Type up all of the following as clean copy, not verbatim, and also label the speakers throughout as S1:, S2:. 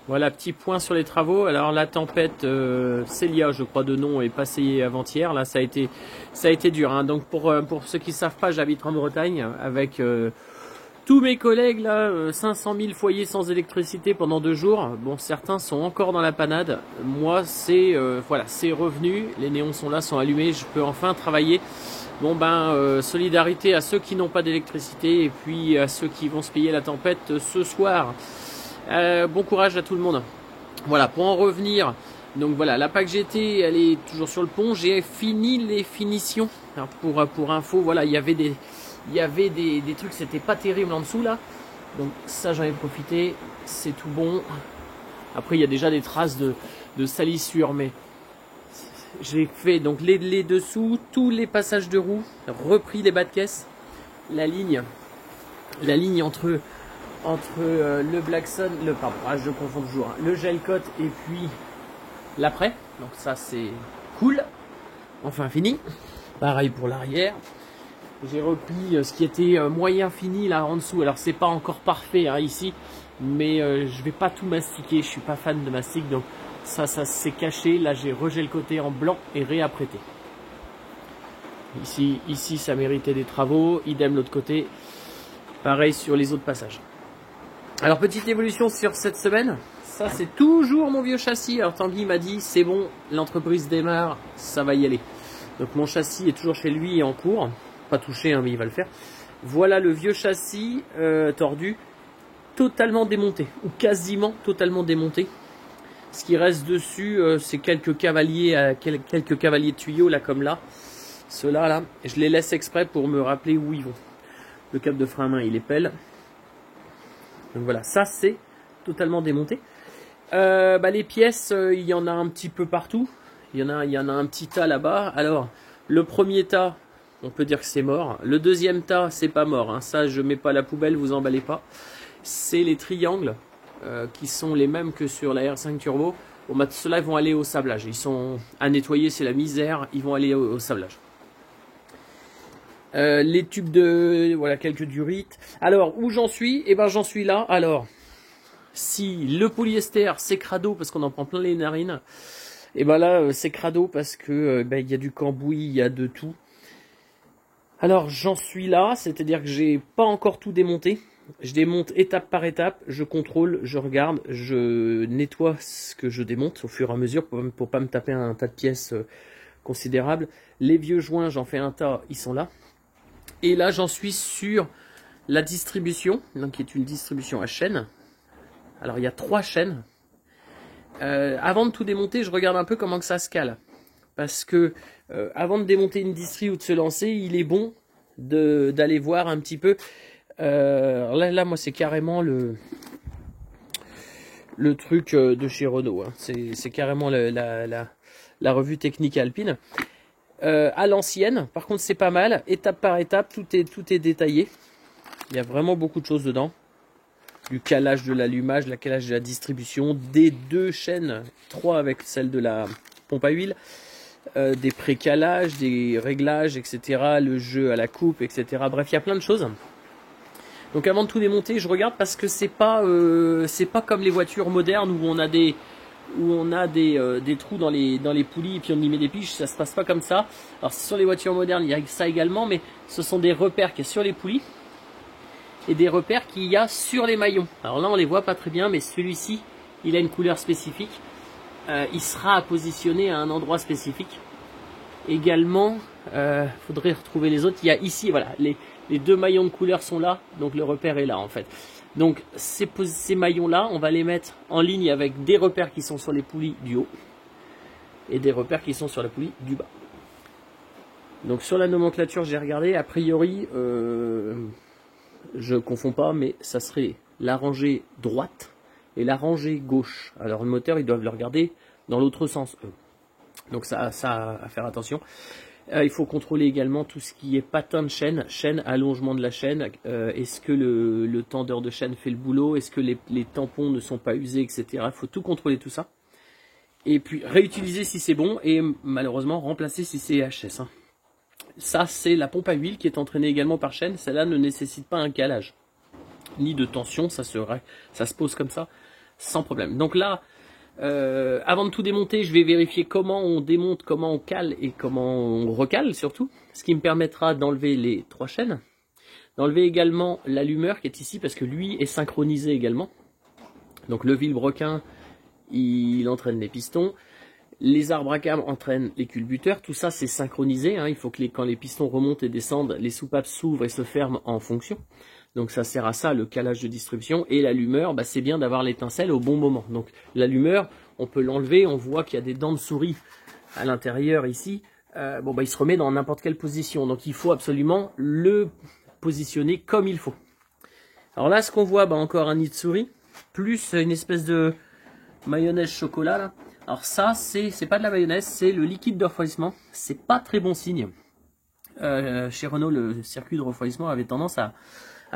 S1: Voilà, petit point sur les travaux. Alors la tempête Célia, je crois de nom, est passée avant-hier. Là, ça a été dur. Hein. Donc pour ceux qui ne savent pas, j'habite en Bretagne avec tous mes collègues là, 500 000 foyers sans électricité pendant 2 jours. Bon, certains sont encore dans la panade. Moi, voilà, c'est revenu. Les néons sont là, sont allumés. Je peux enfin travailler. Bon ben, solidarité à ceux qui n'ont pas d'électricité et puis à ceux qui vont se payer la tempête ce soir. Bon courage à tout le monde. Voilà, pour en revenir, donc voilà, la PAC GT, elle est toujours sur le pont. J'ai fini les finitions. Alors pour info, voilà, il y avait des trucs, c'était pas terrible en dessous là. Donc ça, j'en ai profité. C'est tout bon. Après, il y a déjà des traces de salissure, mais j'ai fait donc les dessous, tous les passages de roues, repris les bas de caisse, la ligne entre le Blackson, je confonds toujours, hein, le gel coat et puis l'après. Donc ça c'est cool. Enfin fini. Pareil pour l'arrière. J'ai repris ce qui était moyen fini là en dessous. Alors c'est pas encore parfait hein, ici, mais je vais pas tout mastiquer. Je suis pas fan de mastic, donc ça s'est caché. Là j'ai regel coté en blanc et réapprêté. Ici ça méritait des travaux. Idem l'autre côté. Pareil sur les autres passages. Alors petite évolution sur cette semaine, ça c'est toujours mon vieux châssis. Alors Tanguy m'a dit c'est bon, l'entreprise démarre, ça va y aller. Donc mon châssis est toujours chez lui et en cours, pas touché hein, mais il va le faire. Voilà le vieux châssis tordu, totalement démonté, ou quasiment totalement démonté. Ce qui reste dessus c'est quelques cavaliers de tuyaux là comme là. Ceux-là là, je les laisse exprès pour me rappeler où ils vont. Le câble de frein à main il est pelle. Donc voilà, ça c'est totalement démonté. Les pièces, il y en a un petit peu partout. Il y en a un petit tas là-bas. Alors, le premier tas, on peut dire que c'est mort. Le deuxième tas, c'est pas mort. Hein. Ça, je mets pas à la poubelle, vous emballez pas. C'est les triangles qui sont les mêmes que sur la R5 Turbo. Bon, ceux-là vont aller au sablage. Ils sont à nettoyer, c'est la misère. Ils vont aller au sablage. Les tubes voilà, quelques durites. Alors, où j'en suis? Eh ben, j'en suis là. Alors, si le polyester, c'est crado parce qu'on en prend plein les narines, et ben là, c'est crado parce que il y a du cambouis, il y a de tout. Alors, j'en suis là, c'est-à-dire que j'ai pas encore tout démonté. Je démonte étape par étape, je contrôle, je regarde, je nettoie ce que je démonte au fur et à mesure pour pas me taper un tas de pièces considérables. Les vieux joints, j'en fais un tas, ils sont là. Et là, j'en suis sur la distribution, donc qui est une distribution à chaîne. Alors, il y a 3 chaînes. Avant de tout démonter, je regarde un peu comment que ça se cale. Parce que avant de démonter une distri ou de se lancer, il est bon d'aller voir un petit peu. Là, moi, c'est carrément le truc de chez Renault. Hein. C'est carrément la revue technique alpine. À l'ancienne, par contre c'est pas mal, étape par étape, tout est détaillé. Il y a vraiment beaucoup de choses dedans. Du calage de l'allumage, le calage de la distribution, des 2 chaînes, 3 avec celle de la pompe à huile, des pré-calages, des réglages, etc. Le jeu à la coupe, etc. Bref, il y a plein de choses. Donc avant de tout démonter, je regarde parce que c'est pas comme les voitures modernes où on a des trous dans les poulies et puis on y met des piches, ça se passe pas comme ça. Alors sur les voitures modernes, il y a ça également, mais ce sont des repères qu'il y a sur les poulies et des repères qu'il y a sur les maillons. Alors là, on les voit pas très bien, mais celui-ci, il a une couleur spécifique. Il sera positionné à un endroit spécifique. Également, faudrait retrouver les autres. Il y a ici, voilà, les 2 maillons de couleur sont là, donc le repère est là en fait. Donc ces maillons-là, on va les mettre en ligne avec des repères qui sont sur les poulies du haut et des repères qui sont sur la poulie du bas. Donc sur la nomenclature, j'ai regardé, a priori, je confonds pas, mais ça serait la rangée droite et la rangée gauche. Alors le moteur, ils doivent le regarder dans l'autre sens, eux. Donc ça à faire attention. Il faut contrôler également tout ce qui est patin de chaîne, allongement de la chaîne. Est-ce que le tendeur de chaîne fait le boulot? Est-ce que les tampons ne sont pas usés, etc. Il faut tout contrôler tout ça. Et puis réutiliser si c'est bon et malheureusement remplacer si c'est HS. Hein. Ça, c'est la pompe à huile qui est entraînée également par chaîne. Celle-là ne nécessite pas un calage ni de tension, ça se pose comme ça. sans problème. Donc là, avant de tout démonter, je vais vérifier comment on démonte, comment on cale et comment on recale surtout. Ce qui me permettra d'enlever les 3 chaînes. D'enlever également l'allumeur qui est ici parce que lui est synchronisé également. Donc le vilebrequin, il entraîne les pistons. Les arbres à cam entraînent les culbuteurs. Tout ça c'est synchronisé. Hein. Il faut que quand les pistons remontent et descendent, les soupapes s'ouvrent et se ferment en fonction. Donc ça sert à ça le calage de distribution. Et l'allumeur, bah, c'est bien d'avoir l'étincelle au bon moment. Donc l'allumeur, on peut l'enlever. On voit qu'il y a des dents de souris à l'intérieur ici. Bon bah il se remet dans n'importe quelle position. Donc il faut absolument le positionner comme il faut. Alors là, ce qu'on voit, bah, encore un nid de souris, plus une espèce de mayonnaise chocolat là. Alors ça, c'est pas de la mayonnaise, c'est le liquide de refroidissement. C'est pas très bon signe. Chez Renault, le circuit de refroidissement avait tendance à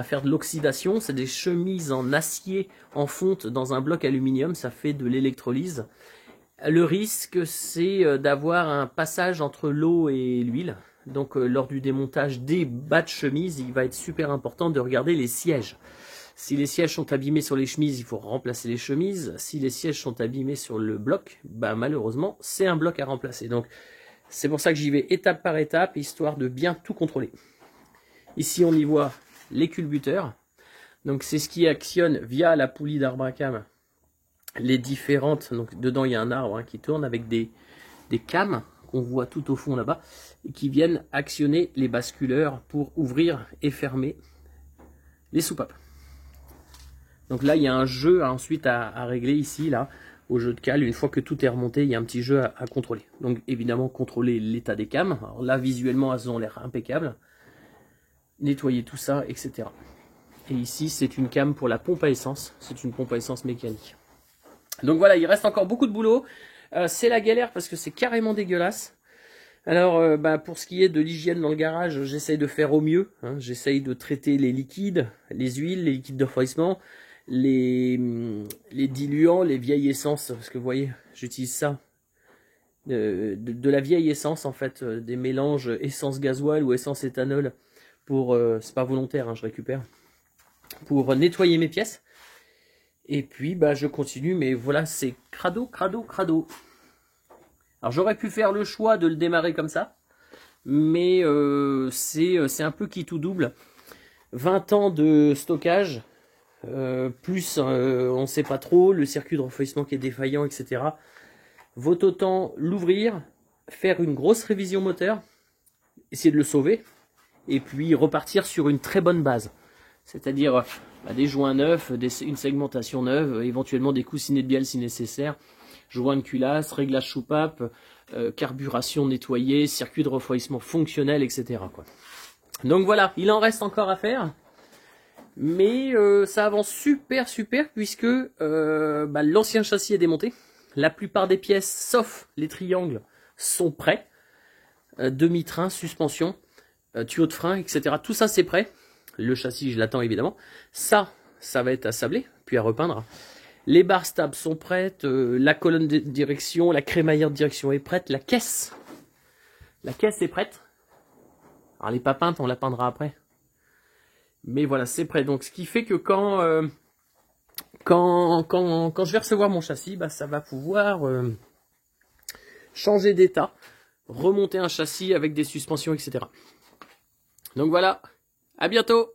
S1: faire de l'oxydation. C'est des chemises en acier en fonte dans un bloc aluminium. Ça fait de l'électrolyse. Le risque, c'est d'avoir un passage entre l'eau et l'huile. Donc lors du démontage des bas de chemise, il va être super important de regarder les sièges. Si les sièges sont abîmés sur les chemises, il faut remplacer les chemises. Si les sièges sont abîmés sur le bloc, bah malheureusement, c'est un bloc à remplacer. Donc c'est pour ça que j'y vais étape par étape, histoire de bien tout contrôler. Ici, on y voit les culbuteurs. Donc c'est ce qui actionne via la poulie d'arbre à cam les différentes. Donc dedans, il y a un arbre qui tourne avec des cames qu'on voit tout au fond là-bas, et qui viennent actionner les basculeurs pour ouvrir et fermer les soupapes. Donc là, il y a un jeu ensuite à régler ici, là, au jeu de cale. Une fois que tout est remonté, il y a un petit jeu à contrôler. Donc évidemment, contrôler l'état des cames. Alors là, visuellement, elles ont l'air impeccables. Nettoyer tout ça, etc. Et ici, c'est une came pour la pompe à essence. C'est une pompe à essence mécanique. Donc voilà, il reste encore beaucoup de boulot. C'est la galère parce que c'est carrément dégueulasse. Alors, pour ce qui est de l'hygiène dans le garage, j'essaye de faire au mieux. Hein. J'essaye de traiter les liquides, les huiles, les liquides de refroidissement, les diluants, les vieilles essences. Parce que vous voyez, j'utilise ça. De la vieille essence, en fait, des mélanges essence gasoil ou essence éthanol. C'est pas volontaire, hein, je récupère. Pour nettoyer mes pièces. Et puis, je continue, mais voilà, c'est crado, crado, crado. Alors, j'aurais pu faire le choix de le démarrer comme ça, mais c'est un peu qui tout double. 20 ans de stockage, plus on ne sait pas trop, le circuit de refroidissement qui est défaillant, etc. Vaut autant l'ouvrir, faire une grosse révision moteur, essayer de le sauver, et puis repartir sur une très bonne base. C'est-à-dire des joints neufs, une segmentation neuve, éventuellement des coussinets de bielle si nécessaire, joints de culasse, réglage soupape, carburation nettoyée, circuit de refroidissement fonctionnel, etc. quoi. Donc voilà, il en reste encore à faire, mais ça avance super puisque l'ancien châssis est démonté. La plupart des pièces, sauf les triangles, sont prêts. Demi-train, suspension, tuyau de frein, etc. Tout ça c'est prêt. Le châssis, je l'attends évidemment. Ça va être assablé, puis à repeindre. Les barres stables sont prêtes. La colonne de direction, la crémaillère de direction est prête. La caisse est prête. Alors les pas peintes, on la peindra après. Mais voilà, c'est prêt. Donc ce qui fait que quand je vais recevoir mon châssis, ça va pouvoir changer d'état, remonter un châssis avec des suspensions, etc. Donc voilà. À bientôt!